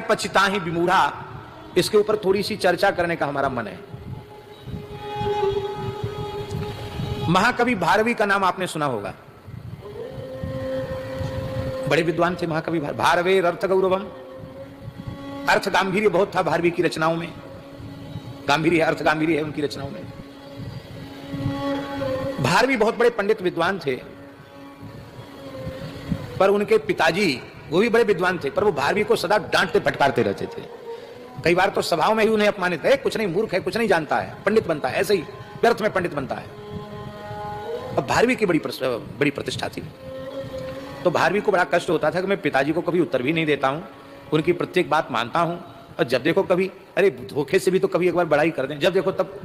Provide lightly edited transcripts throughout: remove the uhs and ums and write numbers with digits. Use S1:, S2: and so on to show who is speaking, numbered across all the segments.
S1: पचिता ही विमूढ़ा, इसके ऊपर थोड़ी सी चर्चा करने का हमारा मन है। महाकवि भारवी का नाम आपने सुना होगा, बड़े विद्वान थे महाकवि भारवे अर्थ गौरवम। अर्थ गांभीर्य बहुत था भारवी की रचनाओं में, गांभीर्य है, अर्थ गांभीर्य है उनकी रचनाओं में। भारवी बहुत बड़े पंडित विद्वान थे, पर उनके पिताजी वो भी बड़े विद्वान थे, पर वो भारवी को सदा डांटते फटकारते रहते थे। कई बार तो सभाओं में ही उन्हें अपमानित है, कुछ नहीं, मूर्ख है, कुछ नहीं जानता है, पंडित बनता है, ऐसे ही व्यर्थ में पंडित बनता है। अब भारवी की बड़ी प्रतिष्ठा थी, तो भारवी को बड़ा कष्ट होता था कि मैं पिताजी को कभी उत्तर भी नहीं देता हूं, उनकी प्रत्येक बात मानता हूं, और जब देखो कभी, अरे धोखे से भी तो कभी एक बार बड़ाई कर दें, जब देखो तब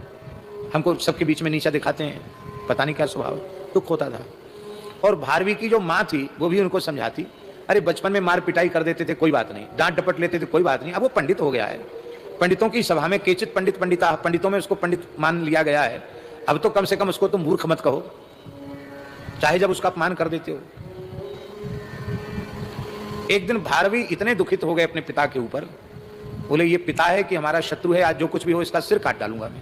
S1: हमको सबके बीच में नीचा दिखाते हैं, पता नहीं क्या स्वभाव, दुख होता था। और भारवी की जो माँ थी वो भी उनको समझाती, अरे बचपन में मार पिटाई कर देते थे, कोई बात नहीं, डांट डपट लेते थे, कोई बात नहीं, अब वो पंडित हो गया है, पंडितों की सभा में केचित पंडितों में उसको पंडित मान लिया गया है, अब तो कम से कम उसको तुम मूर्ख मत कहो, चाहे जब उसका अपमान कर देते हो। एक दिन भारवी इतने दुखित हो गए अपने पिता के ऊपर, बोले ये पिता है कि हमारा शत्रु है, आज जो कुछ भी हो इसका सिर काट डालूंगा मैं।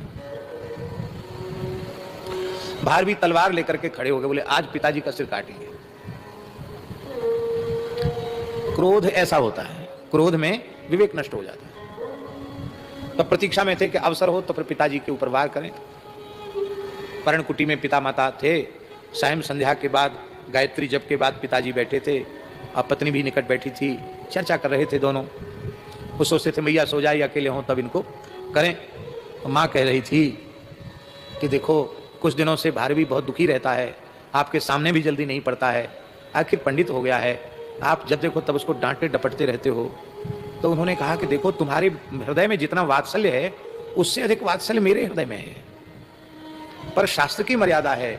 S1: भारवी तलवार लेकर के खड़े हो गए, बोले आज पिताजी का सिर काटेंगे। क्रोध ऐसा होता है, क्रोध में विवेक नष्ट हो जाता है। तो प्रतीक्षा में थे कि अवसर हो तो फिर पिताजी के ऊपर वार करें। पर्णकुटी में पिता माता थे, सायं संध्या के बाद गायत्री जप के बाद पिताजी बैठे थे, अब पत्नी भी निकट बैठी थी, चर्चा कर रहे थे दोनों। वो सोचते थे मैया सो जाए, अकेले हों तब इनको करें। माँ कह रही थी कि देखो कुछ दिनों से भारवी बहुत दुखी रहता है, आपके सामने भी जल्दी नहीं पड़ता है, आखिर पंडित हो गया है, आप जब देखो तब उसको डांटते डपटते रहते हो। तो उन्होंने कहा कि देखो तुम्हारे हृदय में जितना वात्सल्य है उससे अधिक वात्सल्य मेरे हृदय में है, पर शास्त्र की मर्यादा है,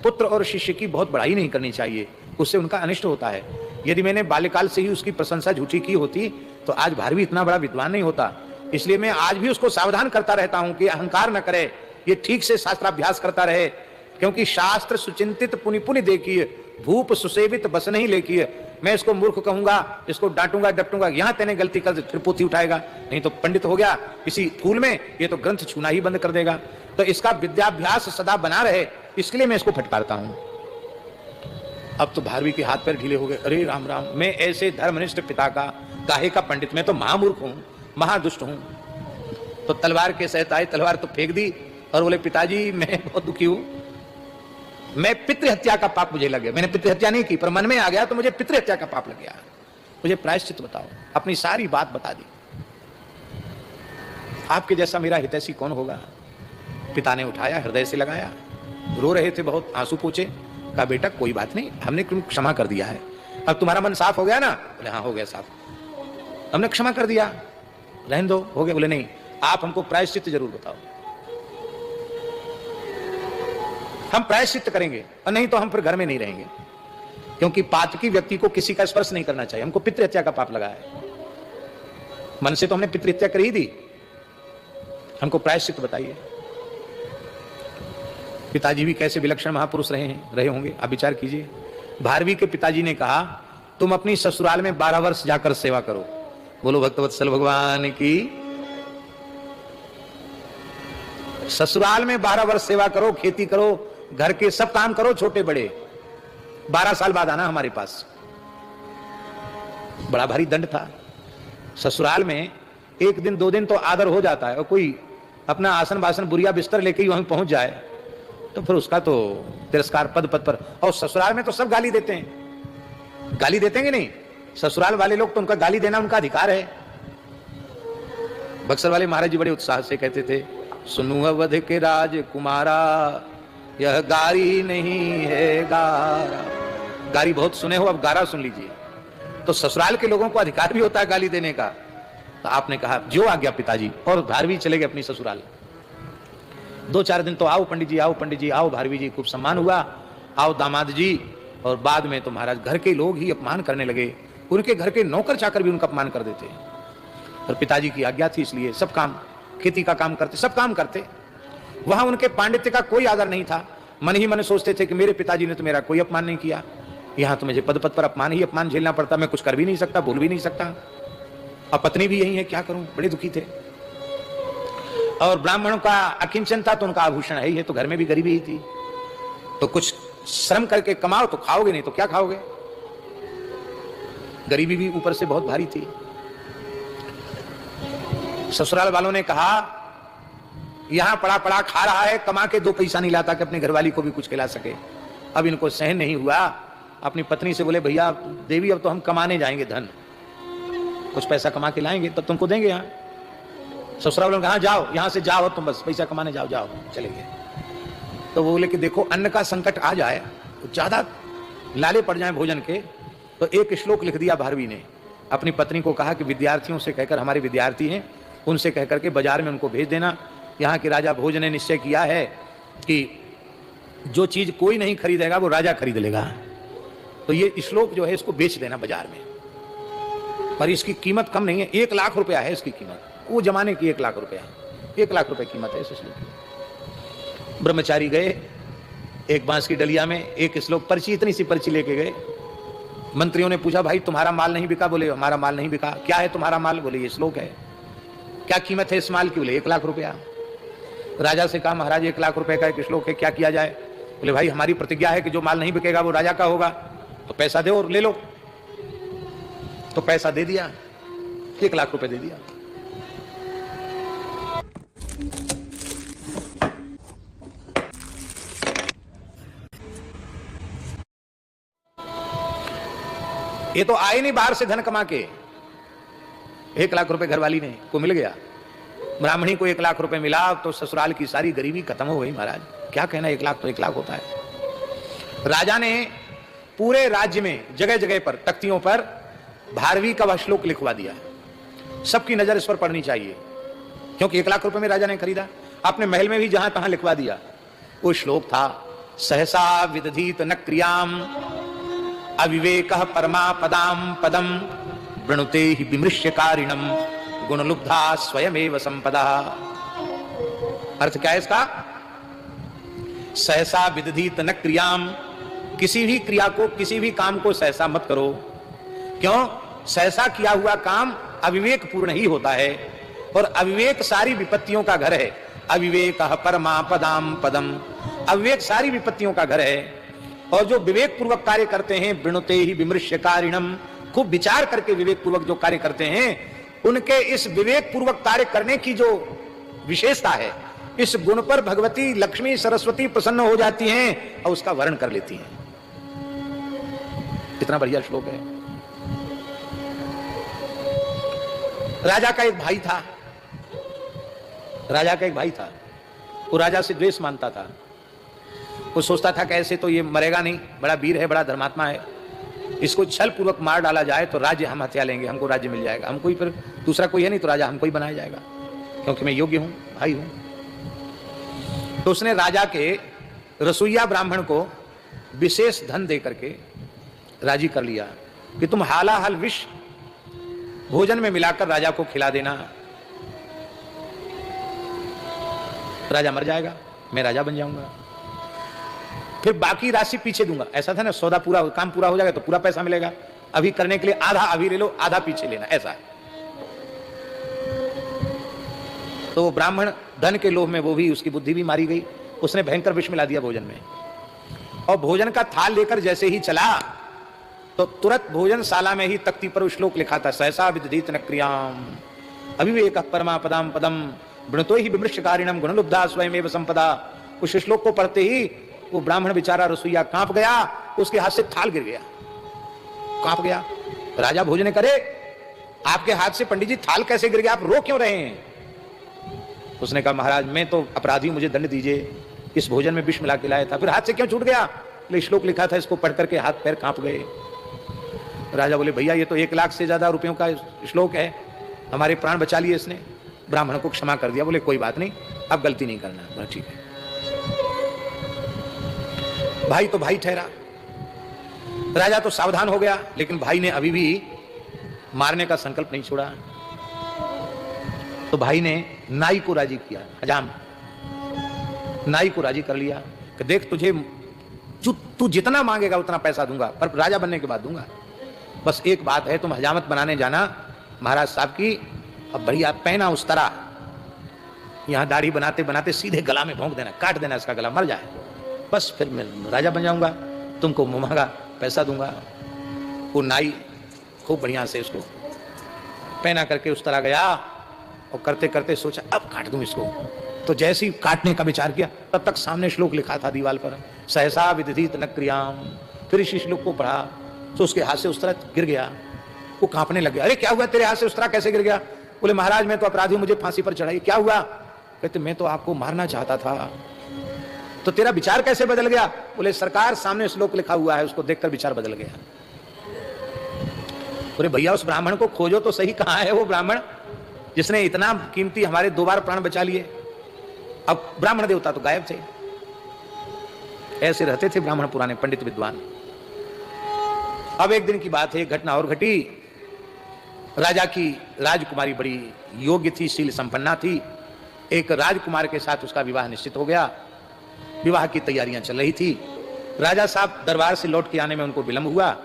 S1: पुत्र और शिष्य की बहुत बड़ाई नहीं करनी चाहिए, उससे उनका अनिष्ट होता है। यदि मैंने बाल्यकाल से ही उसकी प्रशंसा झूठी की होती तो आज भारवी इतना बड़ा विद्वान नहीं होता। इसलिए मैं आज भी उसको सावधान करता रहता हूं कि अहंकार न करे, ये ठीक से शास्त्राभ्यास करता रहे, क्योंकि शास्त्र सुचिंतित पुनि पुनि देखिए, भूप सुसेवित बस नहीं लेकिए। मैं इसको मूर्ख कहूंगा, इसको डांटूंगा डपटूंगा, यहां तेने गलती कर फिर पोथी उठाएगा, नहीं तो पंडित हो गया किसी फूल में, ये तो ग्रंथ छूना ही बंद कर देगा। तो इसका विद्याभ्यास सदा बना रहे, इसके लिए मैं इसको फटकारता हूं। अब तो भारवी के हाथ पैर ढीले हो गए, अरे राम राम, मैं ऐसे धर्मनिष्ठ पिता का काहे का पंडित, मैं तो महामूर्ख हूं, महादुष्ट हूं। तो तलवार के सहित आए, तलवार तो फेंक दी और बोले पिताजी मैं बहुत दुखी हूं, मैं पितृहत्या का पाप मुझे लग गया, मैंने पितृहत्या नहीं की पर मन में आ गया तो मुझे पितृहत्या का पाप लग गया, मुझे प्रायश्चित बताओ। अपनी सारी बात बता दी। आपके जैसा मेरा हितैषी कौन होगा। पिता ने उठाया, हृदय से लगाया, रो रहे थे बहुत, आंसू पूछे, कहा बेटा कोई बात नहीं, हमने क्षमा कर दिया है, अब तुम्हारा मन साफ हो गया ना। बोले हाँ हो गया साफ, हमने क्षमा कर दिया, रहने दो, हो गया। बोले नहीं, आप हमको प्रायश्चित जरूर बताओ, हम प्रायश्चित करेंगे और नहीं तो हम फिर घर में नहीं रहेंगे, क्योंकि पातकी व्यक्ति को किसी का स्पर्श नहीं करना चाहिए, हमको पितृहत्या का पाप लगा है। मन से तो हमने पितृहत्या कर ही दी, हमको प्रायश्चित बताइए। पिताजी भी कैसे विलक्षण महापुरुष रहे होंगे, आप विचार कीजिए। भारवी के पिताजी ने कहा तुम अपनी ससुराल में 12 वर्ष जाकर सेवा करो। बोलो भक्तवत्सल भगवान की। ससुराल में 12 वर्ष सेवा करो, खेती करो, घर के सब काम करो, छोटे बड़े, 12 साल बाद आना हमारे पास। बड़ा भारी दंड था। ससुराल में 1 दिन 2 दिन तो आदर हो जाता है, और कोई अपना आसन बासन बुरिया बिस्तर लेके वहीं पहुंच जाए तो फिर उसका तो तिरस्कार पद पद पर। और ससुराल में तो सब गाली देते हैं, गाली देते हैं कि नहीं, ससुराल वाले लोग तो उनका गाली देना उनका अधिकार है। बक्सर वाले महाराज जी बड़े उत्साह से कहते थे, सुनु अवध के राजकुमारा यह गारी नहीं है गारा। गारी बहुत सुने हो, अब गारा सुन लीजिए। तो ससुराल के लोगों को अधिकार भी होता है गाली देने का। तो आपने कहा जो आ गया पिताजी, और भारवी चले गए अपनी ससुराल। 2-4 दिन तो आओ पंडित जी, आओ पंडित जी, आओ भारवी जी, खूब सम्मान हुआ, आओ दामाद जी। और बाद में तो महाराज घर के लोग ही अपमान करने लगे, उनके घर के नौकर चाकर भी उनका अपमान कर देते। और पिताजी की आज्ञा थी इसलिए सब काम, खेती का काम करते, सब काम करते। वहां उनके पांडित्य का कोई आदर नहीं था। मन ही मन सोचते थे कि मेरे पिताजी ने तो मेरा कोई अपमान नहीं किया, यहाँ तो मुझे पद पद पर अपमान ही अपमान झेलना पड़ता, मैं कुछ कर भी नहीं सकता, बोल भी नहीं सकता। और पत्नी भी यही है, क्या करूं, बड़े दुखी थे। और ब्राह्मणों का अकिंचन था तो उनका आभूषण है ही है, तो घर में भी गरीबी ही थी, तो कुछ श्रम करके कमाओ तो खाओगे, नहीं तो क्या खाओगे। गरीबी भी ऊपर से बहुत भारी थी। ससुराल वालों ने कहा यहां पड़ा पड़ा खा रहा है, कमा के 2 पैसा नहीं लाता कि अपने घरवाली को भी कुछ खिला सके। अब इनको सहन नहीं हुआ, अपनी पत्नी से बोले भैया देवी अब तो हम कमाने जाएंगे धन, कुछ पैसा कमा के लाएंगे तब तुमको देंगे। यहाँ ससुराल वालों ने कहा जाओ यहां से जाओ, तुम बस पैसा कमाने जाओ, जाओ चले गए। तो वो बोले कि देखो अन्न का संकट आ जाए, ज्यादा लाले पड़ जाए भोजन के, तो एक श्लोक लिख दिया भारवी ने। अपनी पत्नी को कहा कि विद्यार्थियों से कहकर, हमारे विद्यार्थी हैं उनसे कहकर के बाजार में उनको भेज देना, यहाँ के राजा भोज ने निश्चय किया है कि जो चीज कोई नहीं खरीदेगा वो राजा खरीद लेगा, तो ये श्लोक जो है इसको बेच देना बाजार में। पर इसकी कीमत कम नहीं है, 1 लाख रुपया है इसकी कीमत, वो जमाने की 1 लाख रुपया, 1 लाख रुपए कीमत है इस श्लोक की। ब्रह्मचारी गए, एक बांस की डलिया में एक श्लोक, पर्ची, इतनी सी पर्ची लेके गए। मंत्रियों ने पूछा भाई तुम्हारा माल नहीं बिका? बोले हमारा माल नहीं बिका। क्या है तुम्हारा माल? बोले ये श्लोक है। क्या कीमत है इस माल की? बोले 1 लाख रुपया। राजा से कहा महाराज 1 लाख रुपए का एक श्लोक है, क्या किया जाए? बोले भाई हमारी प्रतिज्ञा है कि जो माल नहीं बिकेगा वो राजा का होगा, तो पैसा दो और ले लो। तो पैसा दे दिया, 1 लाख रुपए दे दिया। ये तो आए नहीं बाहर से धन कमा के, 1 लाख रुपए घरवाली ने को मिल गया, ब्राह्मणी को 1 लाख रुपए मिला, तो ससुराल की सारी गरीबी खत्म हो गई। महाराज क्या कहना, 1 लाख तो 1 लाख होता है। राजा ने पूरे राज्य में जगह जगह पर तख्तियों पर भारवी का वह श्लोक लिखवा दिया, सबकी नजर इस पर पड़नी चाहिए, क्योंकि 1 लाख रुपए में राजा ने खरीदा। अपने महल में भी जहां तहां लिखवा दिया। वो श्लोक था, सहसा विदधीत न क्रियाम अविवेक परमा पदाम पदम वृणुते ही विमृश्यकारिणम गुणलुब्धा स्वयमेव संपदा। अर्थ क्या है इसका? सहसा विदधीत न क्रियाम, किसी भी क्रिया को, किसी भी काम को सहसा मत करो। क्यों? सहसा किया हुआ काम अविवेक पूर्ण ही होता है, और अविवेक सारी विपत्तियों का घर है। अविवेक परमा पदाम पदम, अविवेक सारी विपत्तियों का घर है। और जो विवेक पूर्वक कार्य करते हैं, वृणुते ही विमृश्यकारिणम, खूब विचार करके विवेक पूर्वक जो कार्य करते हैं, उनके इस विवेक पूर्वक कार्य करने की जो विशेषता है, इस गुण पर भगवती लक्ष्मी सरस्वती प्रसन्न हो जाती हैं और उसका वर्ण कर लेती हैं। कितना बढ़िया श्लोक है। राजा का एक भाई था, राजा का एक भाई था, वो राजा से द्वेष मानता था। वो सोचता था कि ऐसे तो ये मरेगा नहीं, बड़ा वीर है, बड़ा धर्मात्मा है, इसको छल पूर्वक मार डाला जाए तो राज्य हम हत्या लेंगे, हमको राज्य मिल जाएगा, हमको ही, फिर दूसरा कोई है नहीं तो राजा हमको ही बनाया जाएगा, क्योंकि मैं योग्य हूं, भाई हूं। तो उसने राजा के रसोईया ब्राह्मण को विशेष धन दे करके राजी कर लिया कि तुम हालाहल विष भोजन में मिलाकर राजा को खिला देना, राजा मर जाएगा, मैं राजा बन जाऊंगा, फिर बाकी राशि पीछे दूंगा। ऐसा था ना, सौदा पूरा, काम पूरा हो जाएगा तो पूरा पैसा मिलेगा, अभी करने के लिए आधा अभी ले लो, आधा पीछे लेना, ऐसा है। तो ब्राह्मण धन के लोभ में, वो भी, उसकी बुद्धि भी मारी गई, उसने भयंकर विष मिला दिया भोजन में। और भोजन का थाल लेकर जैसे ही चला तो तुरंत भोजनशाला में ही तख्ती पर श्लोक लिखा था, सहसा विदधीत न क्रियाम अविवेक परमा पदाम पदम वृणुतो ही विमृश्यकारिणम गुणलुब्धा स्वयमेव संपदा। उस श्लोक को पढ़ते ही वो ब्राह्मण बेचारा रसोईया कांप गया, उसके हाथ से थाल गिर गया, कांप गया। राजा भोजन करे, आपके हाथ से पंडित जी थाल कैसे गिर गया, आप रो क्यों रहे हैं? उसने कहा महाराज मैं तो अपराधी, मुझे दंड दीजिए, इस भोजन में विष मिला के लाया था। फिर हाथ से क्यों छूट गया? श्लोक लिखा था, इसको पढ़ करके हाथ पैर कांप गए। राजा बोले भैया ये तो 1 लाख से ज्यादा रुपयों का श्लोक है, हमारे प्राण बचा लिए इसने। ब्राह्मण को क्षमा कर दिया, बोले कोई बात नहीं, अब गलती नहीं करना, ठीक है। भाई तो भाई ठहरा, राजा तो सावधान हो गया, लेकिन भाई ने अभी भी मारने का संकल्प नहीं छोड़ा। तो भाई ने नाई को राजी किया, हजाम नाई को राजी कर लिया कि देख तुझे तू जितना मांगेगा उतना पैसा दूंगा, पर राजा बनने के बाद दूंगा, बस एक बात है, तुम हजामत बनाने जाना, महाराज साहब की अब बढ़िया पहना उस तरह, यहाँ दाढ़ी बनाते बनाते सीधे गला में भोंक देना, काट देना इसका गला, मर जाए, बस फिर मैं राजा बन जाऊंगा, तुमको मुंह मांगा पैसा दूंगा। वो नाई खूब बढ़िया से उसको पहना करके उस तरह गया और करते करते सोचा अब काट दूं इसको। तो जैसे ही काटने का विचार किया तब तक सामने श्लोक लिखा था दीवार पर, सहसा विदधित न क्रियाम। फिर इसी श्लोक को पढ़ा तो उसके हाथ से उस तरह गिर गया, वो कांपने लग गया। अरे क्या हुआ तेरे हाथ से उस तरह कैसे गिर गया? बोले महाराज मैं तो अपराधी हूं, मुझे फांसी पर चढ़ाइए। क्या हुआ? कहते मैं तो आपको मारना चाहता था। तो तेरा विचार कैसे बदल गया? बोले सरकार सामने श्लोक लिखा हुआ है, उसको देखकर विचार बदल गया। बोले भैया उस ब्राह्मण को खोजो तो सही, कहां है वो ब्राह्मण जिसने इतना कीमती हमारे 2 बार प्राण बचा लिए? अब ब्राह्मण देवता तो गायब थे। ऐसे रहते थे ब्राह्मण पुराने पंडित विद्वान। अब एक दिन की बात है, घटना और घटी। राजा की राजकुमारी बड़ी योग्य थी, शील संपन्ना थी। एक राजकुमार के साथ उसका विवाह निश्चित हो गया। विवाह की तैयारियां चल रही थी। राजा साहब दरबार से लौट के आने में उनको विलंब हुआ।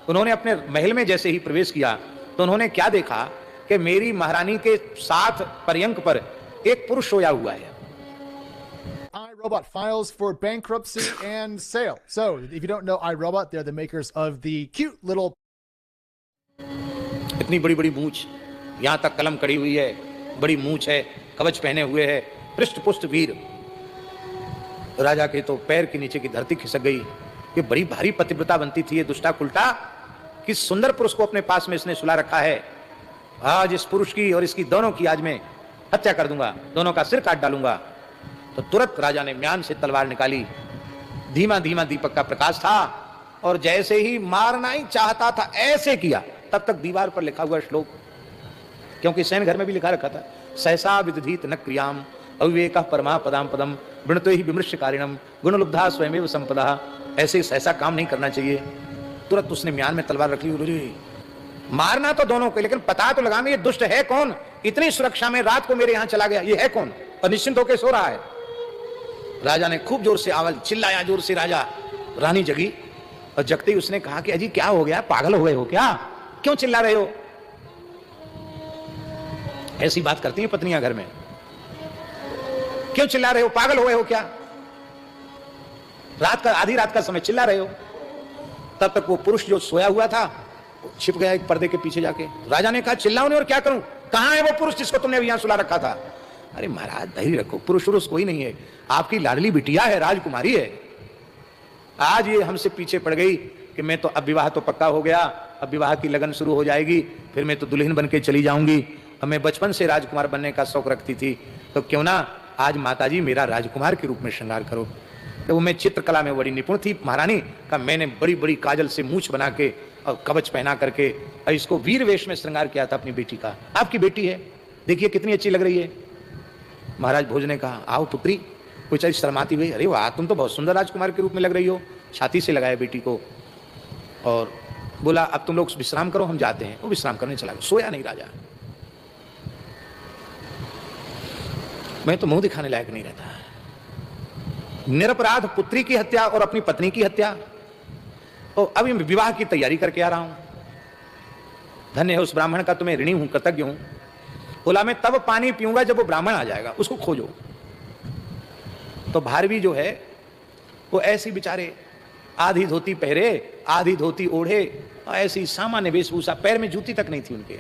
S1: उन्होंने अपने महल में जैसे ही प्रवेश किया तो उन्होंने क्या देखा कि मेरी महारानी के साथ पर्यंक पर एक पुरुष सोया हुआ है।
S2: iRobot files for bankruptcy and sale. So, if you don't know iRobot, they're the makers of the cute little.
S1: इतनी बड़ी बड़ी मूंछ, यहां तक कलम कड़ी हुई है, बड़ी मूंछ है, कवच पहने हुए है, पृष्ठ पुष्ट वीर। राजा के तो पैर के नीचे की धरती खिसक गई। ये बड़ी भारी पतिव्रता बनती थी ये दुष्टा कुलटा, किस सुंदर पुरुष को अपने पास में इसने सुला रखा है। आज इस पुरुष की और इसकी दोनों की आज मैं हत्या कर दूंगा, दोनों का सिर काट डालूंगा। तो तुरंत राजा ने म्यान से तलवार निकाली। धीमा धीमा दीपक का प्रकाश था और जैसे ही मारना ही चाहता था ऐसे किया, तब तक दीवार पर लिखा हुआ श्लोक, क्योंकि सैन घर में भी लिखा रखा था, सहसा विदधीत न क्रियाम अविवेक परमा पदाम पदम वृणतो ही विमृश्य कारिणम गुणलुब्धा स्वयमेव संपदा। ऐसे सहसा काम नहीं करना चाहिए। तुरंत उसने म्यान में तलवार रख ली। मारना तो दोनों को, लेकिन पता तो लगा ये दुष्ट है कौन, इतनी सुरक्षा में रात को मेरे यहां चला गया, ये है कौन और निश्चिंत होकर सो रहा है। राजा ने खूब जोर से आवाज चिल्लाया, जोर से। राजा रानी जगी और जगते ही उसने कहा कि अजी क्या हो गया, पागल हो गए हो क्या, क्यों चिल्ला रहे हो? ऐसी बात करती हैं पत्नियां घर में, क्यों चिल्ला रहे हो, पागल हो गए हो क्या? रात का, आधी रात का समय चिल्ला रहे हो। तब तक वो पुरुष जो सोया हुआ था छिप गया एक पर्दे के पीछे जाके। राजा ने कहा चिल्लाओ नहीं और क्या करूं, कहां है वो पुरुष जिसको तुमने यहां सुला रखा था? अरे महाराज धैर्य रखो, पुरुष पुरुष कोई नहीं है, आपकी लाडली बिटिया है, राजकुमारी है। आज ये हमसे पीछे पड़ गई कि मैं तो अब विवाह तो पक्का हो गया, अब विवाह की लगन शुरू हो जाएगी, फिर मैं तो दुल्हन बन के चली जाऊंगी। अब मैं बचपन से राजकुमार बनने का शौक रखती थी, तो क्यों ना आज माताजी मेरा राजकुमार के रूप में श्रृंगार करो। तो मैं चित्रकला में बड़ी निपुण थी महारानी का, मैंने बड़ी बड़ी काजल से मूछ बना के और कवच पहना करके और इसको वीर वेश में श्रृंगार किया था अपनी बेटी का। आपकी बेटी है, देखिए कितनी अच्छी लग रही है। महाराज भोज ने कहा आओ पुत्री। कुछ ऐसी शर्माती हुई, अरे वाह तुम तो बहुत सुंदर राजकुमार के रूप में लग रही हो। छाती से लगाया बेटी को और बोला अब तुम लोग विश्राम करो, हम जाते हैं। वो विश्राम करने चला गया, सोया नहीं राजा। मैं तो मुंह दिखाने लायक नहीं रहता। निरपराध पुत्री की हत्या और अपनी पत्नी की हत्या, तो अभी विवाह की तैयारी करके आ रहा हूं। धन्य है उस ब्राह्मण का, तुम्हें ऋणी हूं, कृतज्ञ हूं। बोला मैं तब पानी पीऊंगा जब वो ब्राह्मण आ जाएगा, उसको खोजो। तो भारवी जो है वो ऐसी बेचारे आधी धोती पहरे, आधी धोती ओढ़े, ऐसी सामान्य वेशभूषा, पैर में जूती तक नहीं थी उनके,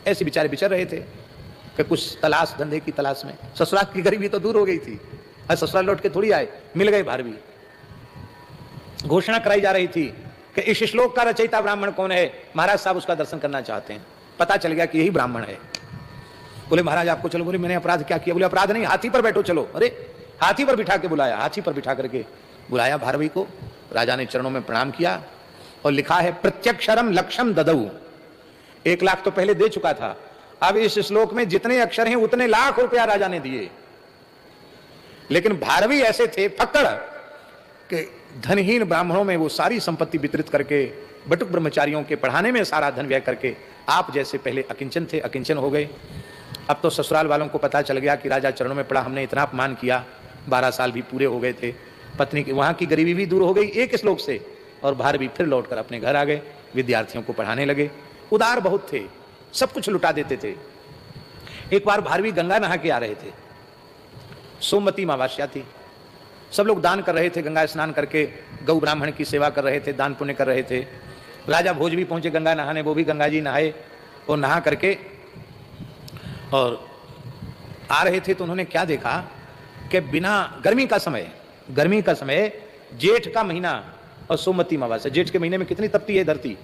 S1: ऐसे बेचारे बिचर रहे थे कि कुछ तलाश, धंधे की तलाश में। ससुराल की गरीबी तो दूर हो गई थी, और ससुराल लौट के थोड़ी आए, मिल गए भारवी। घोषणा कराई जा रही थी कि इस श्लोक का रचयिता ब्राह्मण कौन है, महाराज साहब उसका दर्शन करना चाहते हैं। पता चल गया कि यही ब्राह्मण है। बोले महाराज आपको चलो। बोले मैंने अपराध क्या किया? बोले अपराध नहीं, हाथी पर बैठो चलो। अरे हाथी पर बिठा के बुलाया, हाथी पर बिठा करके बुलाया भारवी को। राजा ने चरणों में प्रणाम किया और लिखा है प्रत्यक्षरम लक्षम ददऊ। 1 लाख तो पहले दे चुका था, अब इस श्लोक में जितने अक्षर हैं उतने लाख रुपया राजा ने दिए। लेकिन भारवी ऐसे थे फक्कड़ कि धनहीन ब्राह्मणों में वो सारी संपत्ति वितरित करके, बटुक ब्रह्मचारियों के पढ़ाने में सारा धन व्यय करके, आप जैसे पहले अकिंचन थे अकिंचन हो गए। अब तो ससुराल वालों को पता चल गया कि राजा चरणों में पड़ा, हमने इतना अपमान किया। 12 साल भी पूरे हो गए थे, पत्नी की वहां की गरीबी भी दूर हो गई एक श्लोक से, और भारवी फिर लौटकर अपने घर आ गए, विद्यार्थियों को पढ़ाने लगे। उदार बहुत थे, सब कुछ लुटा देते थे। एक बार भारवी गंगा नहा के आ रहे थे, सोमवती अमावस्या थी, सब लोग दान कर रहे थे, गंगा स्नान करके गौ ब्राह्मण की सेवा कर रहे थे, दान पुण्य कर रहे थे। राजा भोज भी पहुंचे गंगा नहाने, वो भी गंगा जी नहाए और नहा करके और आ रहे थे तो उन्होंने क्या देखा कि बिना गर्मी का समय, जेठ का महीना और सोमवती अमावस्या, जेठ के महीने में कितनी तपती है धरती,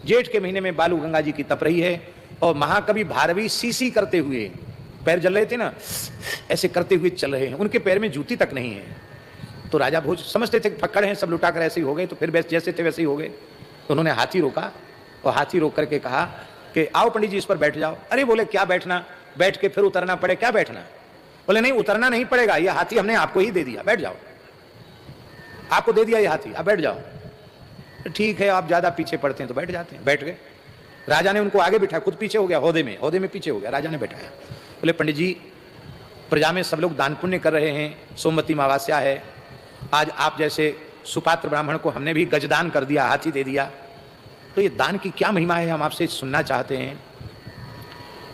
S1: जेठ के महीने में बालू गंगा जी की तप रही है और महाकवि भारवी सीसी करते हुए, पैर जल रहे थे ना, ऐसे करते हुए चल रहे हैं, उनके पैर में जूती तक नहीं है। तो राजा भोज समझते थे फक्कड़ हैं, सब लुटा कर ऐसे ही हो गए, तो फिर जैसे थे वैसे ही हो गए। तो उन्होंने हाथी रोका और हाथी रोक करके कहा कि आओ पंडित जी इस पर बैठ जाओ। अरे बोले क्या बैठना, बैठ के फिर उतरना पड़े, क्या बैठना? बोले नहीं उतरना नहीं पड़ेगा, ये हाथी हमने आपको ही दे दिया, बैठ जाओ, आपको दे दिया ये हाथी, आप बैठ जाओ। ठीक है, आप ज्यादा पीछे पड़ते हैं तो बैठ जाते हैं। बैठ गए, राजा ने उनको आगे बिठाया, खुद पीछे हो गया, होदे में पीछे हो गया, राजा ने बैठाया। बोले पंडित जी प्रजा में सब लोग दान पुण्य कर रहे हैं, सोमवती अमावस्या है, आज आप जैसे सुपात्र ब्राह्मण को हमने भी गजदान कर दिया, हाथी दे दिया, तो ये दान की क्या महिमा है, हम आपसे सुनना चाहते हैं।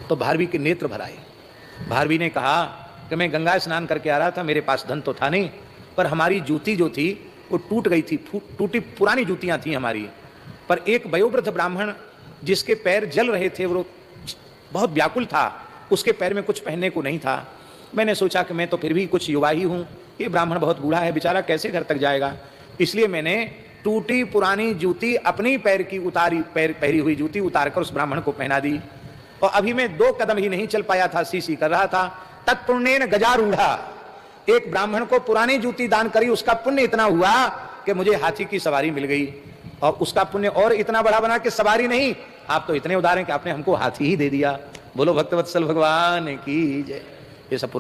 S1: तो भारवी के नेत्र भर आए। भारवी ने कहा कि मैं गंगा स्नान करके आ रहा था, मेरे पास धन तो था नहीं, पर हमारी जूती जो थी वो टूट गई थी, टूटी पुरानी जूतियां थी हमारी, पर एक वयोवृद्ध ब्राह्मण जिसके पैर जल रहे थे, वो बहुत व्याकुल था, उसके पैर में कुछ पहनने को नहीं था। मैंने सोचा कि मैं तो फिर भी कुछ युवा ही हूँ, ये ब्राह्मण बहुत बूढ़ा है बेचारा, कैसे घर तक जाएगा, इसलिए मैंने टूटी पुरानी जूती अपनी पैर की उतारी, पहरी हुई जूती उतारकर उस ब्राह्मण को पहना दी। और अभी मैं 2 कदम ही नहीं चल पाया था, सीसी कर रहा था, तत्पुण्येन गजारूढ़ा, एक ब्राह्मण को पुरानी जूती दान करी, उसका पुण्य इतना हुआ कि मुझे हाथी की सवारी मिल गई, और उसका पुण्य और इतना बड़ा बना कि सवारी नहीं, आप तो इतने उदार हैं कि आपने हमको हाथी ही दे दिया। बोलो भक्तवत्सल भगवान की जय। ये सब